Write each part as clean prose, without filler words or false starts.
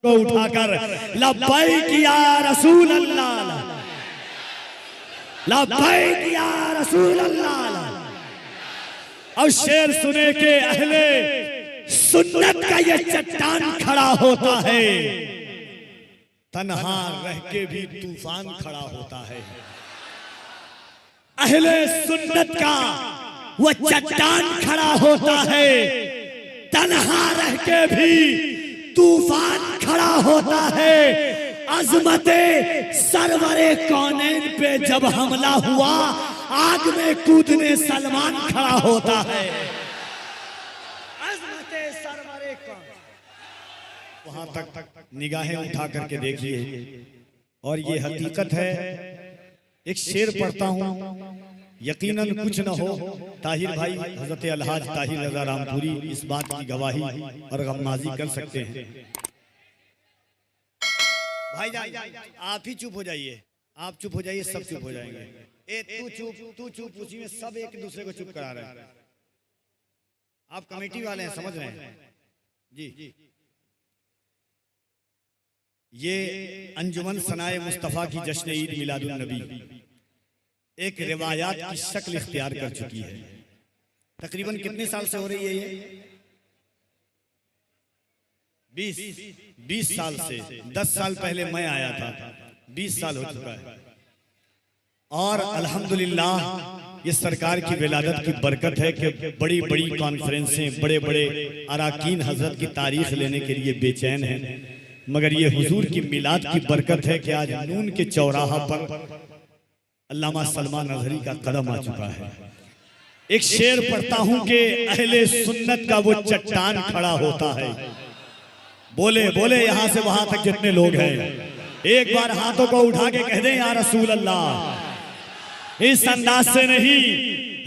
को उठाकर लब्बैक या रसूल अल्लाह, लब्बैक या रसूल अल्लाह। और शेर सुने के अहले सुन्नत का ये चट्टान खड़ा होता है, तन्हा रह के भी तूफान खड़ा होता है। अहले सुन्नत का वो चट्टान खड़ा होता है, तन्हा रह के भी तूफान खड़ा होता है। अजमते सरवरे कौनैन पे जब हमला हुआ, आग में कूदने सलमान खड़ा होता है। अजमते सरवरे कौनैन, वहां तक निगाहें उठा करके देखिए। और ये हकीकत है, एक शेर पढ़ता हूं, यकीनन कुछ न हो, ताहिर भाई हजरत अलहाज ताहिर रजा रामपुरी इस बात की गवाही और गम्माजी कर सकते हैं। भाई आप ही चुप हो जाइए, आप चुप हो जाइए, सब चुप हो जाएंगे। ए तू चुप, उसी में सब एक दूसरे को चुप करा रहे हैं। आप कमेटी वाले हैं, समझ रहे हैं जी। ये अंजुमन सनाए मुस्तफा की जश्न ईद मिलादुन नबी एक रिवायात की शक्ल इख्तियार कर चुकी है। तकरीबन कितने साल से हो रही है ये? 20 साल से। 10 साल पहले मैं आया था, 20 साल हो चुका है। और अल्हम्दुलिल्लाह ये सरकार की विलादत की बरकत है कि बड़ी बड़ी कॉन्फ्रेंसें, बड़े बड़े अराकीन हजरत की तारीख लेने के लिए बेचैन हैं, मगर ये हुजूर की मिलाद की बरकत है कि आज नून के चौराहा पर अल्लामा सलमान अजहरी का कदम आ चुका है। एक शेर पढ़ता हूं कि अहले सुन्नत का वो चट्टान खड़ा होता है। बोले बोले यहां से वहां तक जितने लोग हैं, एक बार हाथों को उठा के कह दें या रसूल अल्लाह। इस अंदाज से नहीं,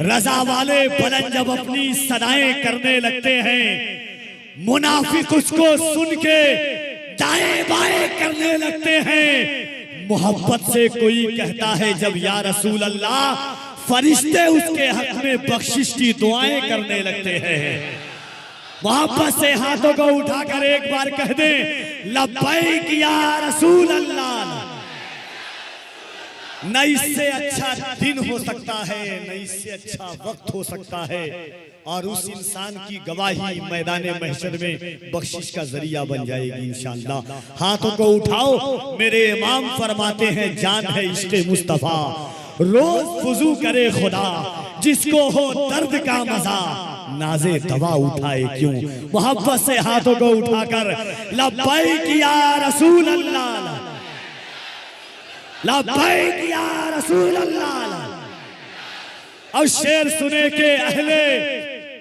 रजा वाले बुलंद जब अपनी सदाएं करने लगते हैं, मुनाफिक उसको सुन के दाएं बाएं करने लगते हैं। मोहब्बत से कोई कहता है जब या रसूल अल्लाह, फरिश्ते उसके हक में बख्शिश की दुआएं करने लगते हैं। मोहब्बत से हाथों को उठाकर एक बार कह दे लब्बैक या रसूल अल्लाह। न इससे अच्छा दिन हो सकता है, न इससे अच्छा वक्त हो सकता है, और उस इंसान की गवाही मैदान महशर में बख्शिश का जरिया बन जाएगी इंशाअल्लाह। हाथों को उठाओ, मेरे इमाम फरमाते हैं जान है इश्क़े मुस्तफा, रोज फुजू करे खुदा, जिसको हो दर्द का मजा, नाज़े दवा उठाए क्यों। मोहब्बत से हाथों को उठाकर लब्बैक या रसूल अल्लाह, लब्बैक या रसूल अल्लाह। और शेर सुने के अहले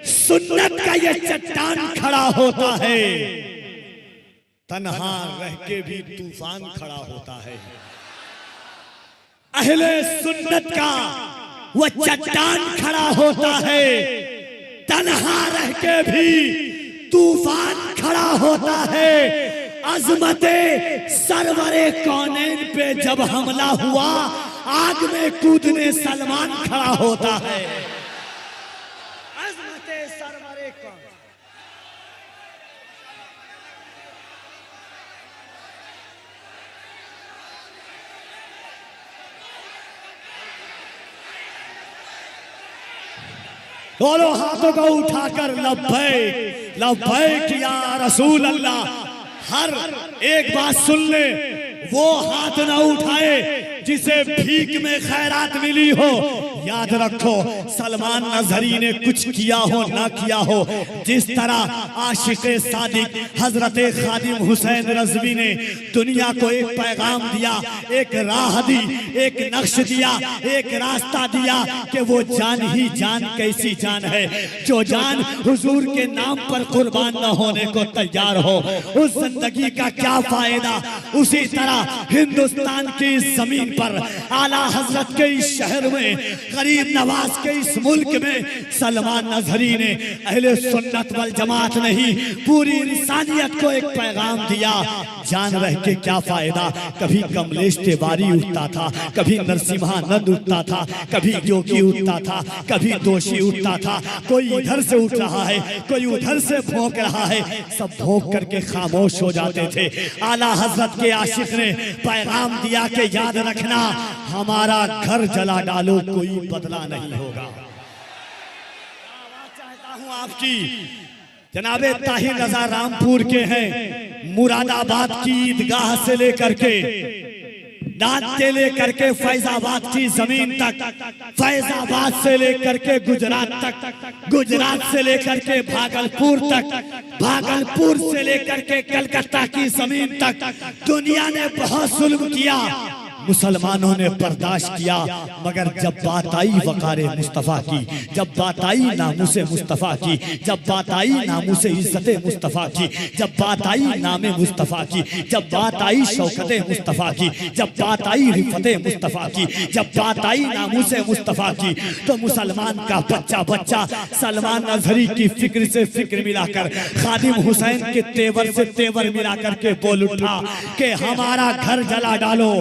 सुन्नत का ये चट्टान खड़ा होता है, तन्हा रह के भी तूफान खड़ा होता है। अहले सुन्नत का वो चट्टान खड़ा होता है, तन्हा रह के भी तूफान खड़ा होता है। अजमते सरवरे कौनैन पे जब हमला हुआ, आग में कूदने सलमान खड़ा होता है। अजमते सरवरे कौनैन, दोनों हाथों को उठाकर लब्बैक लब्बैक या रसूल अल्लाह। हर एक बात सुन ले, वो हाथ ना उठाए जिसे भीख में खैरात मिली हो। याद रखो, सलमान अजहरी ने कुछ किया हो ना किया हो, जिस तरह आशिक़े सादिक हजरत खादिम हुसैन रज़वी ने दुनिया को एक पैगाम दिया, एक राह दी, एक नक्श दिया, एक रास्ता दिया कि वो जान ही जान कैसी जान है, जो जान हुजूर के नाम पर कुर्बान न होने को तैयार हो। उस जिंदगी का क्या फायदा उसी तरह हिंदुस्तान की इस जमीन पर आला हजरत के इस शहर में गरीब नवाज के इस मुल्क में सलमान अजहरी ने अहले सुन्नत वल जमात नहीं पूरी इंसानियत को एक पैगाम दिया। जान रह के क्या फायदा, कभी कमलेश तिवारी उठता था, कभी नरसिम्हानंद उठता था, कभी जोगी उठता था, कभी दोषी उठता था, कोई इधर से उठ रहा है, कोई उधर से भौंक रहा है, सब भौंक करके खामोश हो जाते थे। आला हजरत के आशिक ने पैगाम दिया कि याद रखना, हमारा घर जला डालो कोई बदला नहीं होगा। चाहता हूं आपकी जनाबे ताहिर रजा रामपुर के हैं, मुरादाबाद की ईदगाह से लेकर के दांत से लेकर के फैजाबाद की जमीन तक, फैजाबाद से लेकर के गुजरात तक, गुजरात से लेकर के भागलपुर तक, भागलपुर से लेकर के कलकत्ता की जमीन तक दुनिया ने बहुत जुल्म किया, मुसलमानों ने बर्दाश्त किया, मगर जब बात आई वकारे मुस्तफ़ा की, जब बात आई नामुसे मुस्तफ़ा की, जब बात आई नामुसे इज्जत मुस्तफ़ा की, जब बात आई नामे मुस्तफ़ा की, जब बात आई शौकत मुस्तफ़ा की, जब बात आई रिफत मुस्तफ़ा की, जब बात आई नामुसे मुस्तफ़ा की, तो मुसलमान का बच्चा बच्चा सलमान अजहरी की फिक्र से फिक्र मिलाकर, खादिम हुसैन के तेवर से तेवर मिलाकर के बोल उठा कि हमारा घर जला डालो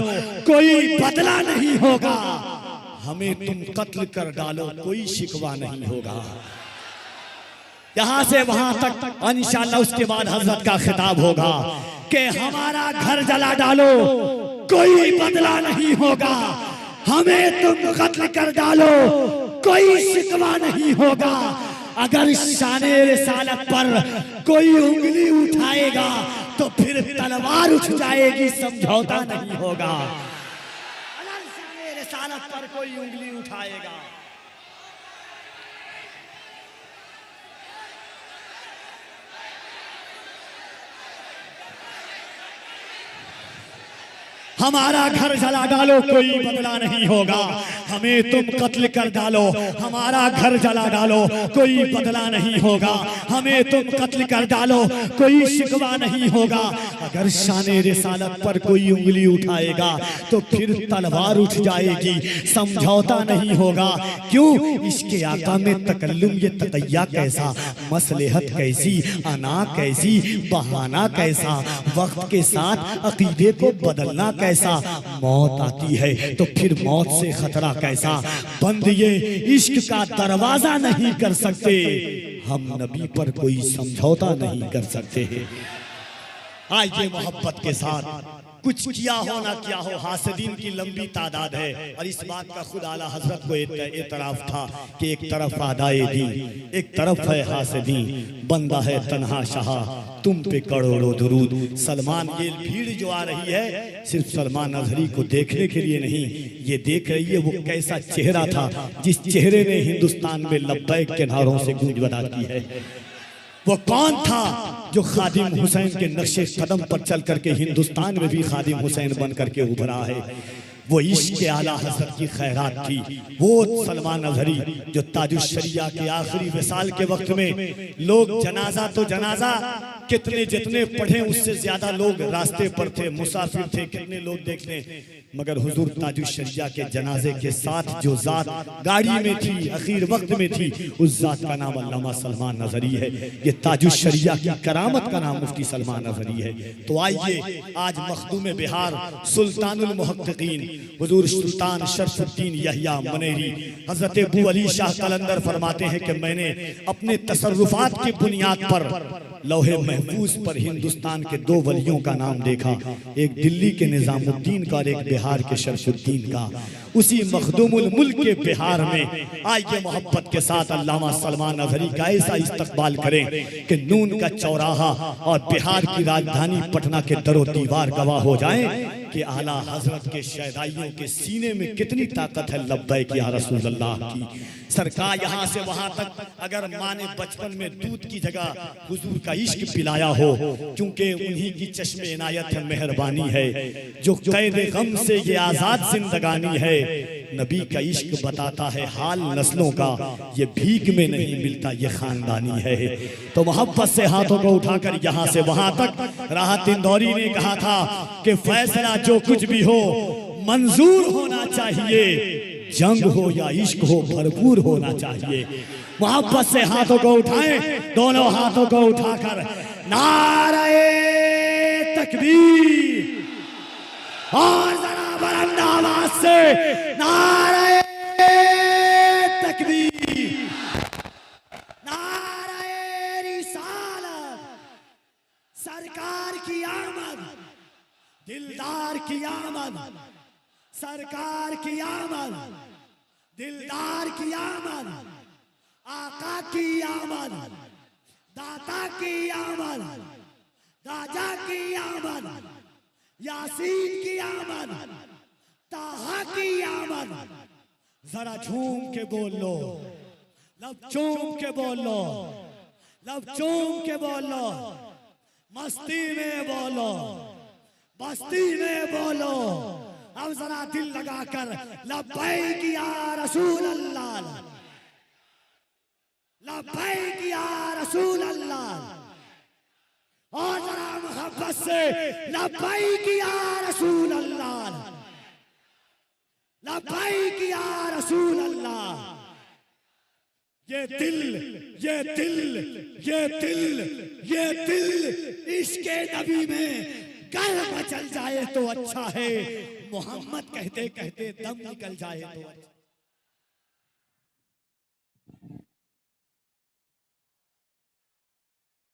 कोई बदला नहीं होगा, हमें तुम कत्ल कर डालो कोई शिकवा नहीं होगा। यहां से वहां तक इंशाअल्लाह उसके बाद हजरत का खिताब होगा कि हमारा घर जला डालो कोई बदला नहीं होगा, हमें तुम कत्ल कर डालो कोई शिकवा नहीं होगा। अगर शाने रिसालत पर कोई उंगली उठाएगा तो फिर तलवार उठ जाएगी, समझौता नहीं होगा। रिसालत पर कोई उंगली उठाएगा हमारा घर जला डालो कोई बदला नहीं होगा, हमें तुम कत्ल कर डालो, हमारा घर जला डालो कोई बदला नहीं होगा, हमें तुम कत्ल कर डालो कोई शिकवा नहीं होगा। अगर शाने रिसालत पर कोई उंगली उठाएगा तो फिर तलवार उठ जाएगी, समझौता नहीं होगा। क्यों? इसके आका में तकल्लुम, ये तकैया कैसा, मसलहत कैसी, अना कैसी, बहाना कैसा, वक्त के साथ अकीदे को बदलना कैसा, मौत आती है तो फिर मौत से खतरा कैसा, बंद ये इश्क का दरवाजा नहीं कर सकते, हम नबी पर कोई समझौता नहीं कर सकते। आइए मोहब्बत के साथ, कुछ किया हो ना किया हो, हासिदीन की लंबी तादाद है, और इस बात का खुद आला हजरत को एतराफ था कि एक तरफ आदाए दी, एक तरफ है हासिदीन, बंदा है तन्हा शाह, तुम पे करोड़ों दुरूद। सलमान, ये भीड़ जो आ रही है सिर्फ सलमान अजहरी को देखने के लिए नहीं, ये देख रही है वो कैसा चेहरा था जिस चेहरे ने हिंदुस्तान में लब्बैक के नारों से गूंज बना की है। वो कौन था जो खादिम हुसैन के नक्शे कदम पर चल करके हिंदुस्तान में भी खादिम हुसैन बन करके उभरा है। वो इश्क के आला हजरत की खैरात थी, वो सलमान अजहरी जो ताजुश शरिया के आखिरी विसाल के वक्त में लोग जनाजा तो जनाजा कितने जितने पढ़े उससे ज्यादा लोग रास्ते पर थे, मुसाफिर थे, कितने लोग देखने, मगर हुजूर ताजुश शरिया के जनाजे के साथ जो जात गाड़ी में थी, आखिर वक्त में थी, उस जात का नाम अल्लामा सलमान अजहरी है। ये ताजुश शरिया की करामत का नाम मुफ्ती सलमान अजहरी है। तो आइए आज मखदूम बिहार सुल्तानुल मुहक्किकीन हुजूर सुल्तान शरफुद्दीन यहिया मनेरी हजरत अबू अली शाह कलंदर फरमाते हैं कि मैंने अपने तसर्रुफात की बुनियाद पर लौहे महफूज पर हिंदुस्तान के दो वलियों का नाम देखा, एक दिल्ली के निजामुद्दीन का और एक बिहार के शरफुद्दीन का। उसी मखदूमुल मुल्क के बिहार में आइए मोहब्बत के साथ अल्लामा सलमान अजहरी का ऐसा इस्तकबाल करें कि नून का चौराहा और बिहार की राजधानी पटना के दरो दीवार गवाह हो जाएं कि आला हजरत के शहदाइयों के सीने में कितनी ताकत है लब्बैक या रसूल अल्लाह की। सरकार यहाँ से वहां तक अगर माँ ने बचपन में दूध की जगह हुजूर का इश्क पिलाया हो, क्योंकि उन्हीं की चश्मे इनायत है, मेहरबानी है, जो कैद गम से ये आजाद जिंदगानी है। नबी का इश्क बताता है हाल नस्लों का, ये भीख में नहीं मिलता, ये खानदानी है। तो मोहब्बत से हाथों को उठाकर यहाँ से वहां तक राहत इंदौरी ने कहा था कि फैसला जो कुछ भी हो मंजूर होना चाहिए, जंग हो या इश्क हो भरपूर होना चाहिए। मोहब्बत से हाथों को उठाएं, दोनों हाथों को उठाकर नारे तकबीर, और जरा बुलंद आवाज से नारे तकबीर, नारे रिसालत, सरकार की आमद, दिलदार की आमद, सरकार की आमद, दिलदार की आमद, आका की आमद, दाता की आमद, राजा की आमद, यासीन की आमद, ताहा की आमद। जरा झूम के बोल लो, लब चूम के बोल लो, लब चूम के बोल लो, मस्ती में बोलो, बस्ती में बोलो। अब जरा दिल लगाकर लब्बैक या रसूल अल्लाह, लब्बैक या रसूल अल्लाह, और जरा मोहब्बत से लब्बैक या रसूल अल्लाह, लब्बैक या रसूल अल्लाह। ये दिल, ये दिल, ये दिल, ये दिल इश्क़े नबी में गर मचल जाए तो अच्छा है, मोहम्मद कहते कहते दम निकल जाए तो अच्छा।